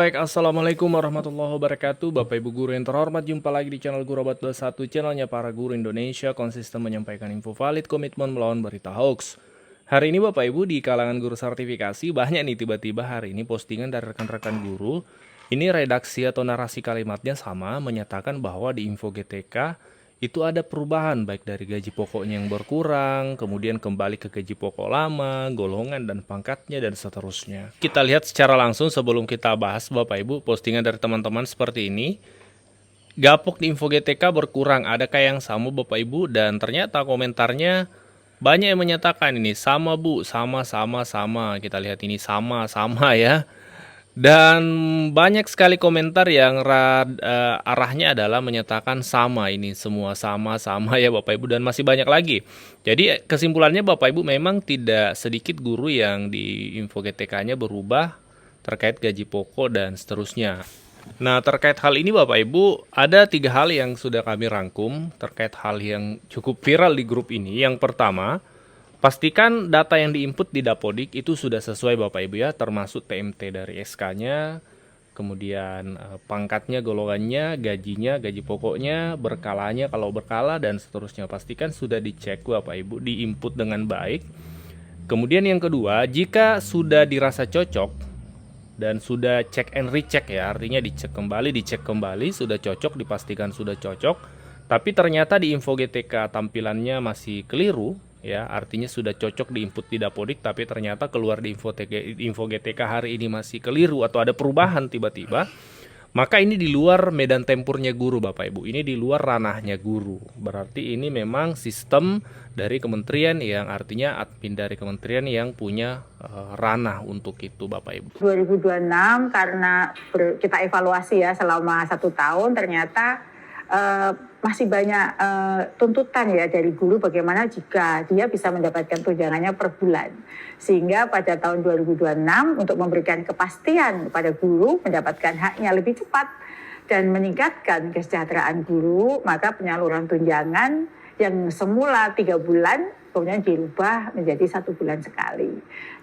Baik, Assalamualaikum warahmatullahi wabarakatuh. Bapak Ibu guru yang terhormat, jumpa lagi di channel Guru Abad 21, channelnya para guru Indonesia, konsisten menyampaikan info valid, komitmen melawan berita hoax. Hari ini Bapak Ibu di kalangan guru sertifikasi, banyak nih tiba-tiba hari ini postingan dari rekan-rekan guru. Ini redaksi atau narasi kalimatnya sama, menyatakan bahwa di info GTK itu ada perubahan baik dari gaji pokoknya yang berkurang, kemudian kembali ke gaji pokok lama, golongan dan pangkatnya dan seterusnya. Kita lihat secara langsung sebelum kita bahas Bapak Ibu postingan dari teman-teman seperti ini. Gapok di info GTK berkurang, adakah yang sama Bapak Ibu? Dan ternyata komentarnya banyak yang menyatakan ini sama Bu, sama. Kita lihat ini sama ya. Dan banyak sekali komentar yang arahnya adalah menyatakan sama, ini semua sama ya Bapak Ibu, dan masih banyak lagi. Jadi kesimpulannya Bapak Ibu, memang tidak sedikit guru yang di info GTK-nya berubah terkait gaji pokok dan seterusnya. Nah, terkait hal ini Bapak Ibu, ada 3 hal yang sudah kami rangkum terkait hal yang cukup viral di grup ini. Yang pertama, pastikan data yang diinput di Dapodik itu sudah sesuai Bapak Ibu ya, termasuk TMT dari SK-nya, kemudian pangkatnya, golongannya, gajinya, gaji pokoknya, berkalanya kalau berkala, dan seterusnya. Pastikan sudah dicek Bapak Ibu, diinput dengan baik. Kemudian yang kedua, jika sudah dirasa cocok dan sudah check and recheck ya, artinya dicek kembali, sudah cocok, dipastikan sudah cocok, tapi ternyata di info GTK tampilannya masih keliru, ya, artinya sudah cocok di input di Dapodik, tapi ternyata keluar di info GTK hari ini masih keliru atau ada perubahan tiba-tiba, maka ini di luar medan tempurnya guru Bapak Ibu, ini di luar ranahnya guru. Berarti ini memang sistem dari kementerian, yang artinya admin dari kementerian yang punya ranah untuk itu Bapak Ibu. 2026 karena kita evaluasi ya selama 1 tahun, ternyata masih banyak tuntutan ya dari guru bagaimana jika dia bisa mendapatkan tunjangannya per bulan. Sehingga pada tahun 2026 untuk memberikan kepastian kepada guru mendapatkan haknya lebih cepat dan meningkatkan kesejahteraan guru, maka penyaluran tunjangan yang semula 3 bulan kemudian dirubah menjadi 1 bulan sekali.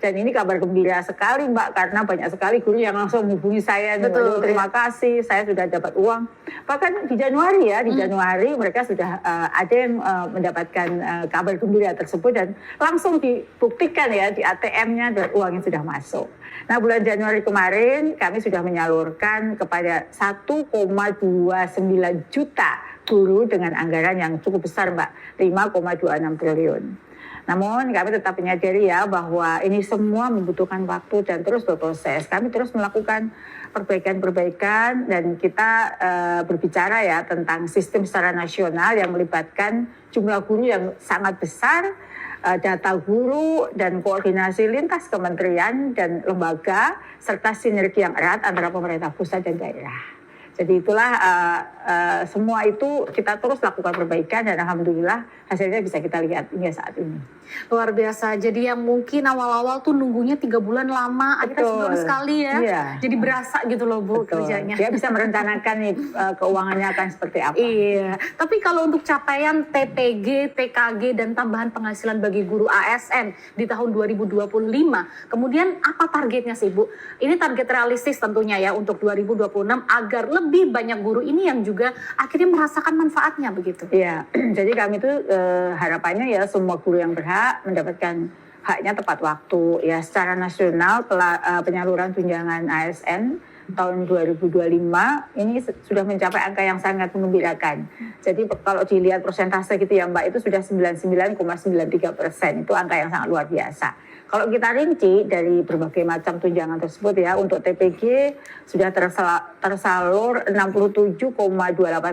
Dan ini kabar gembira sekali Mbak, karena banyak sekali guru yang langsung menghubungi saya, terima kasih, saya sudah dapat uang. Bahkan di Januari ya, di Januari mereka sudah ada yang mendapatkan kabar gembira tersebut, dan langsung dibuktikan ya di ATM-nya dan uangnya sudah masuk. Nah, bulan Januari kemarin kami sudah menyalurkan kepada 1,29 juta guru dengan anggaran yang cukup besar Mbak, 5,26 triliun. Namun kami tetap menyadari ya bahwa ini semua membutuhkan waktu dan terus berproses. Kami terus melakukan perbaikan-perbaikan, dan kita berbicara ya tentang sistem secara nasional yang melibatkan jumlah guru yang sangat besar, data guru dan koordinasi lintas kementerian dan lembaga, serta sinergi yang erat antara pemerintah pusat dan daerah. Jadi itulah semua itu kita terus lakukan perbaikan, dan alhamdulillah hasilnya bisa kita lihat hingga saat ini. Luar biasa. Jadi yang mungkin awal-awal tuh nunggunya 3 bulan lama, akhirnya sebulan sekali ya. Iya. Jadi berasa gitu loh Bu. Betul. Kerjanya. Dia bisa merencanakan nih keuangannya akan seperti apa. Iya. Tapi kalau untuk capaian TPG, TKG dan tambahan penghasilan bagi guru ASN di tahun 2025, kemudian apa targetnya sih Bu? Ini target realistis tentunya ya untuk 2026 agar lebih banyak guru ini yang juga akhirnya merasakan manfaatnya begitu. Iya. Jadi kami tuh harapannya ya semua guru yang berhak mendapatkan haknya tepat waktu ya. Secara nasional penyaluran tunjangan ASN tahun 2025 ini sudah mencapai angka yang sangat menggembirakan. Jadi kalau dilihat persentase gitu ya Mbak, itu sudah 99,93%, itu angka yang sangat luar biasa. Kalau kita rinci dari berbagai macam tunjangan tersebut ya, untuk TPG sudah tersalur 67,28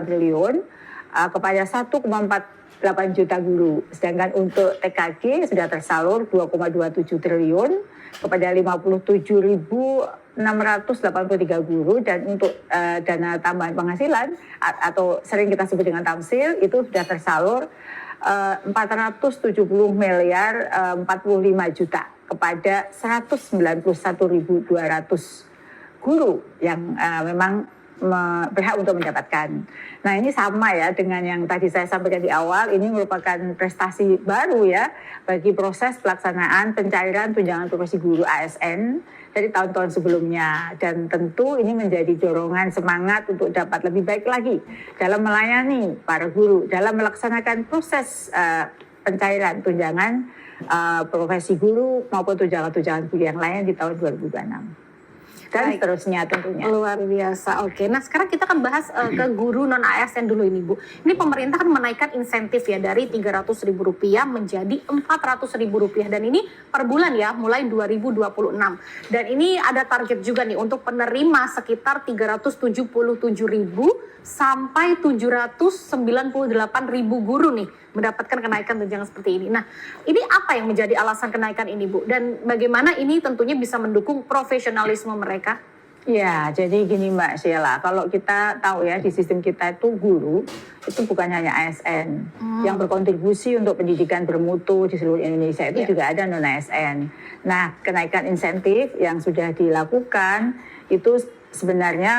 triliun kepada 1,48 juta guru. Sedangkan untuk TKG sudah tersalur 2,27 triliun kepada 57.683 guru, dan untuk dana tambahan penghasilan atau sering kita sebut dengan tamsil itu sudah tersalur 470 miliar 45 juta kepada 191.200 guru yang memang berhak untuk mendapatkan. Nah ini sama ya dengan yang tadi saya sampaikan di awal, ini merupakan prestasi baru ya bagi proses pelaksanaan pencairan tunjangan profesi guru ASN dari tahun-tahun sebelumnya. Dan tentu ini menjadi dorongan semangat untuk dapat lebih baik lagi dalam melayani para guru, dalam melaksanakan proses pencairan tunjangan profesi guru maupun tunjangan-tunjangan guru yang lain di tahun 2026. Dan Baik. seterusnya tentunya. Luar biasa. Oke, nah sekarang kita akan bahas ke guru non ASN dulu ini Bu. Ini pemerintah kan menaikkan insentif ya dari Rp300.000 menjadi Rp400.000 dan ini per bulan ya mulai 2026. Dan ini ada target juga nih untuk penerima sekitar 377.000 sampai 798.000 guru nih mendapatkan kenaikan tunjangan seperti ini. Nah, ini apa yang menjadi alasan kenaikan ini Bu? Dan bagaimana ini tentunya bisa mendukung profesionalisme mereka? Ya, jadi gini Mbak Sheila, kalau kita tahu ya di sistem kita itu guru itu bukan hanya ASN yang berkontribusi untuk pendidikan bermutu di seluruh Indonesia, itu juga ada non ASN. Nah, kenaikan insentif yang sudah dilakukan itu sebenarnya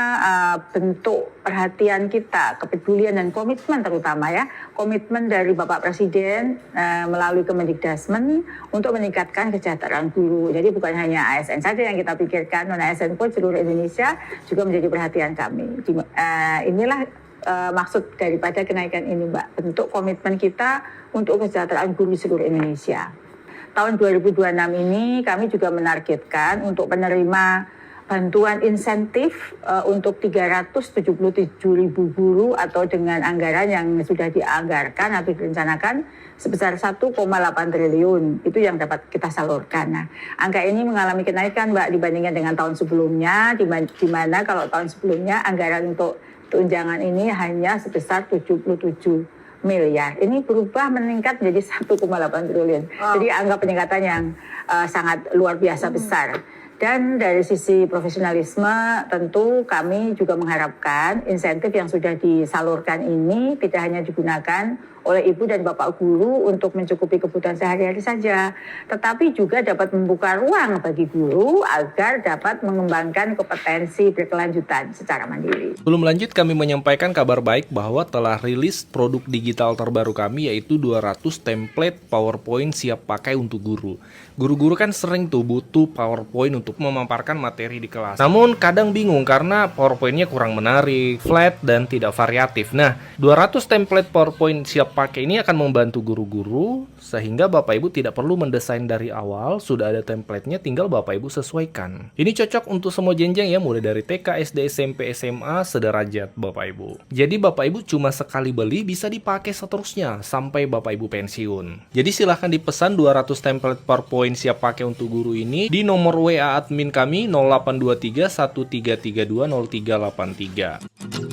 bentuk perhatian kita, kepedulian dan komitmen terutama ya, komitmen dari Bapak Presiden melalui Kemendikbudrismen untuk meningkatkan kesejahteraan guru. Jadi bukan hanya ASN saja yang kita pikirkan, non ASN pun seluruh Indonesia juga menjadi perhatian kami. Inilah maksud daripada kenaikan ini Mbak, bentuk komitmen kita untuk kesejahteraan guru seluruh Indonesia. Tahun 2026 ini kami juga menargetkan untuk penerima bantuan insentif untuk 377.000 guru atau dengan anggaran yang sudah dianggarkan atau direncanakan sebesar 1,8 triliun. Itu yang dapat kita salurkan. Nah, angka ini mengalami kenaikan Mbak dibandingkan dengan tahun sebelumnya, di mana kalau tahun sebelumnya anggaran untuk tunjangan ini hanya sebesar 77 miliar. Ini berubah meningkat menjadi 1,8 triliun. Jadi angka peningkatan yang sangat luar biasa besar. Dan dari sisi profesionalisme tentu kami juga mengharapkan insentif yang sudah disalurkan ini tidak hanya digunakan oleh ibu dan bapak guru untuk mencukupi kebutuhan sehari-hari saja, tetapi juga dapat membuka ruang bagi guru agar dapat mengembangkan kompetensi berkelanjutan secara mandiri. Sebelum lanjut, kami menyampaikan kabar baik bahwa telah rilis produk digital terbaru kami, yaitu 200 template PowerPoint siap pakai untuk guru. Guru-guru kan sering tuh butuh PowerPoint untuk memaparkan materi di kelas. Namun kadang bingung karena PowerPoint-nya kurang menarik, flat, dan tidak variatif. Nah, 200 template PowerPoint siap pakai ini akan membantu guru-guru sehingga Bapak Ibu tidak perlu mendesain dari awal, sudah ada template-nya, tinggal Bapak Ibu sesuaikan. Ini cocok untuk semua jenjang ya, mulai dari TK, SD, SMP, SMA, sederajat Bapak Ibu. Jadi Bapak Ibu cuma sekali beli bisa dipakai seterusnya sampai Bapak Ibu pensiun. Jadi silahkan dipesan 200 template PowerPoint siap pakai untuk guru ini di nomor WA admin kami 0823 1332 0383.